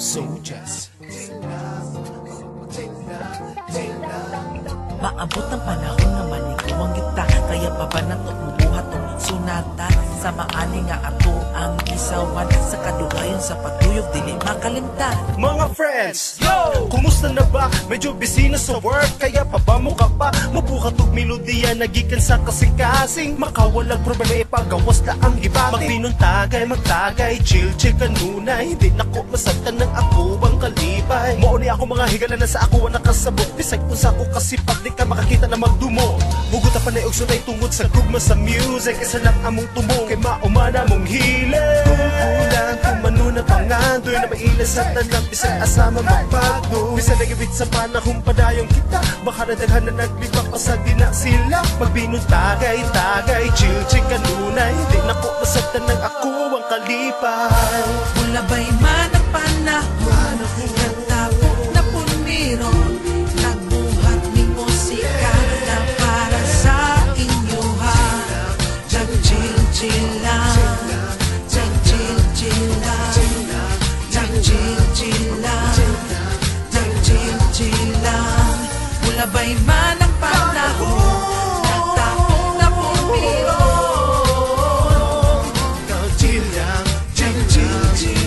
soldiers. Maabot ang panahon na maniguang kita, kaya pa ba nato mubuhat o sunata sa maani nga ato ang isawan sa kadugayon sa pagduyog dili makalimtan. Mga friends, yo! Kumusta na ba? Medyo busy na sa work, kaya pa ba mo ka pa mabuhat og melodiya nagikan sa kasing-kasing, makawalag problema ipagawas na ang gibati. Magpinuntagay, magtagay, chill-chill kanunay, hindi nako masagtan ng ako ang kalipay. Mauni ako mga higala na sa ako ang nakasabot, bisag kung sa ako kasipat di ka makakita na magdumo. Hugot pa na og sunay tungod sa gugma sa music, isa lang among tumong kay maumana mong hiling. Kukulang kung manuna pangandoy na mailas sa tanang bisag asama magbago. Bisa nagibit sa panahon padayong kita, baka nadaghan na naglipak pa sa di na sila. Magbinuntagay, tagay, chill-chill kanunay, di nako masagtan ng ako ang kalipay. Bulabay man ang panahon, nagtapok na punmiro, nagbuhat ni musika na para sa inyo ha. Jag-chill-chill lang, jag-chill-chill lang, jag-chill-chill lang, jag-chill-chill lang. Bulabay man ang panahon, nagtapok na punmiro.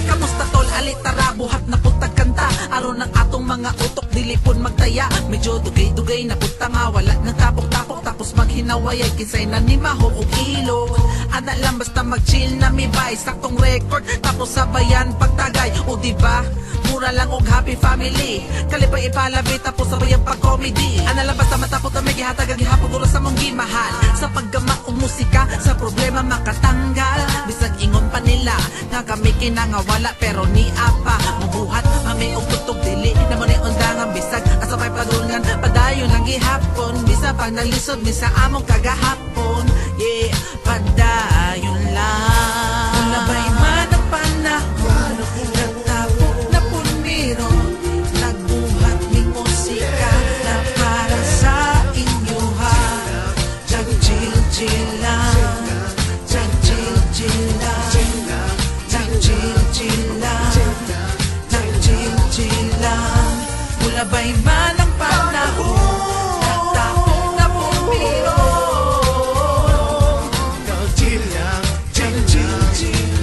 Kamusta tol, alitara, buhat na puntag kanta, aron ng atong mga utok dilipon magtaya. Medyo dugay-dugay na punta nga, wala nang tapok-tapok, tapos maghinaway ay kinsay na ni maho og ilog. Ana lang basta mag-chill na mi bay, saktong record, tapos sabayan pagtagay. O diba, mura lang og happy family, kalipay ipalabi tapos sabayan pag-comedy. Ana lang basta matapos na may gihatag ang gihapon ulo sa mong gimahal, sa paggama og musika, sa problema makatanggal. Bisag ingon pa nila nga kami kinangawala, pero ni apa mabuhat mami og tutog dili na mo ni undangan. Bisag asa may padulngan padayon lang gihapon, bisa pag nalisod mi sa among kagahapon. Yeah, padayon lang. Bulabay man ang panahon, nagtapok na punmiro, nagbuhat ning musika na para sa inyo ha. Jag-chill-chill lang, jag-chill-chill lang, jag-chill-chill lang, jag-chill-chill lang. Bulabay man ang panahon, nagtapok na punmiro.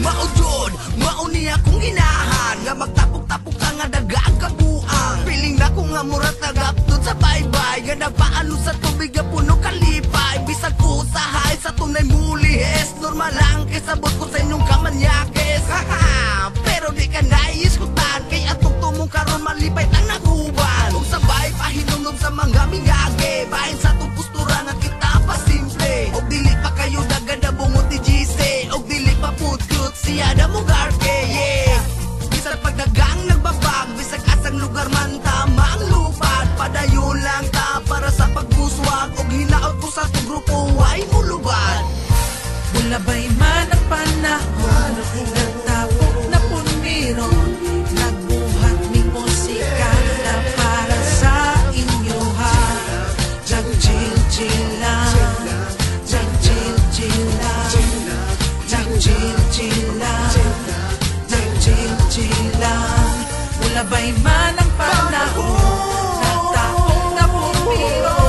Maudod, mauni akong ginahan, nga magtapok-tapok ka nga dagang kabuang. Piling na ko nga murat nagapdod sa baybay, nga nagpaano sa tubig nga puno kalipay. Bisag ko usahay sa tunay mulihes, normal lang kisabot ko sa inyong kamanyakes. Haha, pero di ka naiiskutan, kay atong tumong karon malipay lang naguban. Kung sabay pahinumdum sa mga mingage, bahin sa tong postura nga kita pa simple. Og dili pa kayo dagan na bungot ni GC, og dili pa put-cute siya na mong garke, yeah. Bisag pagdagang nagbabag, bisag asang lugar man tama ang lupad, padayon lang ta para sa pagbuswag, og hinaot ko sa tong grupo ay mulubad. Bulabay man ang panahon, nagtapok na punmiro, nagbuhat ning musika na para sa inyo ha. Jag-chill-chill lang, jag-chill-chill lang, jag-chill-chill lang, jag-chill-chill lang. Bulabay man ang panahon, nagtapok na punmiro.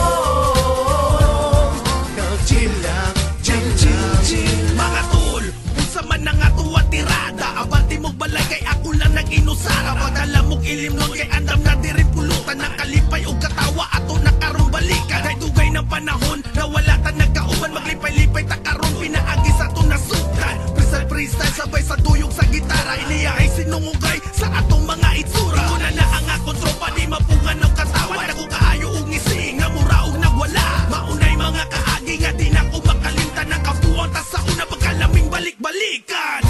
Mga tol, unsa man ang ato at tirada, abante mong balay kay ako lang nag-inusara. Padala mong ilimnon kay andam na diri pulutan, ng kalipay o katawa ato na karong balikan. Kay dugay ng panahon na wala ta nagkauban, maglipay-lipay ta karon pinaagi sa ato nasukan. Freestyle sabay sa tuyog sa gitara, iniyahay sinungugay sa atong mga itsura. Una na ang akong tropa, di mapungan ng katawan, ako kaayo og ngising na mura og nagwala. Maunay mga kaagi nga di na ko makalimtan, ng kabuang ta sa una pagkalaming balik-balikan.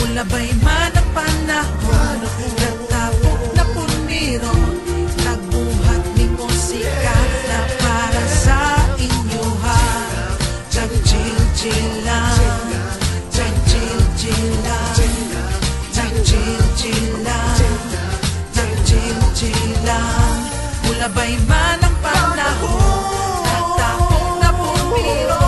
Bulabay man ang panahon, nagtapok na punmiro, nagbuhat ning musika na para sa inyo ha. Jag-chill-chill lang, jag-chill-chill lang, jag-chill-chill lang, jag-chill-chill lang. Bulabay man ang panahon, nagtapok na punmiro.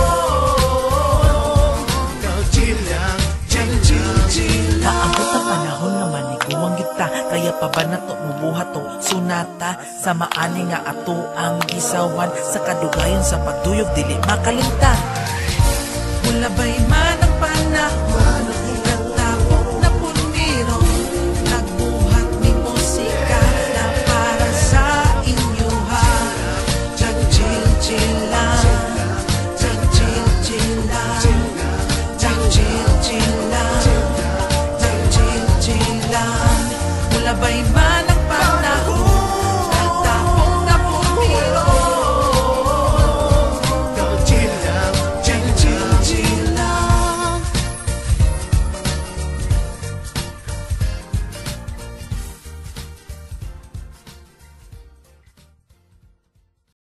Maabot ang panahon na maniguang kita, Kaya pa ba na to mubuhat to sunata sa maani nga ato ang gisawan sa kadugayon sa pagduyog dili makalimtan. Wala ba'y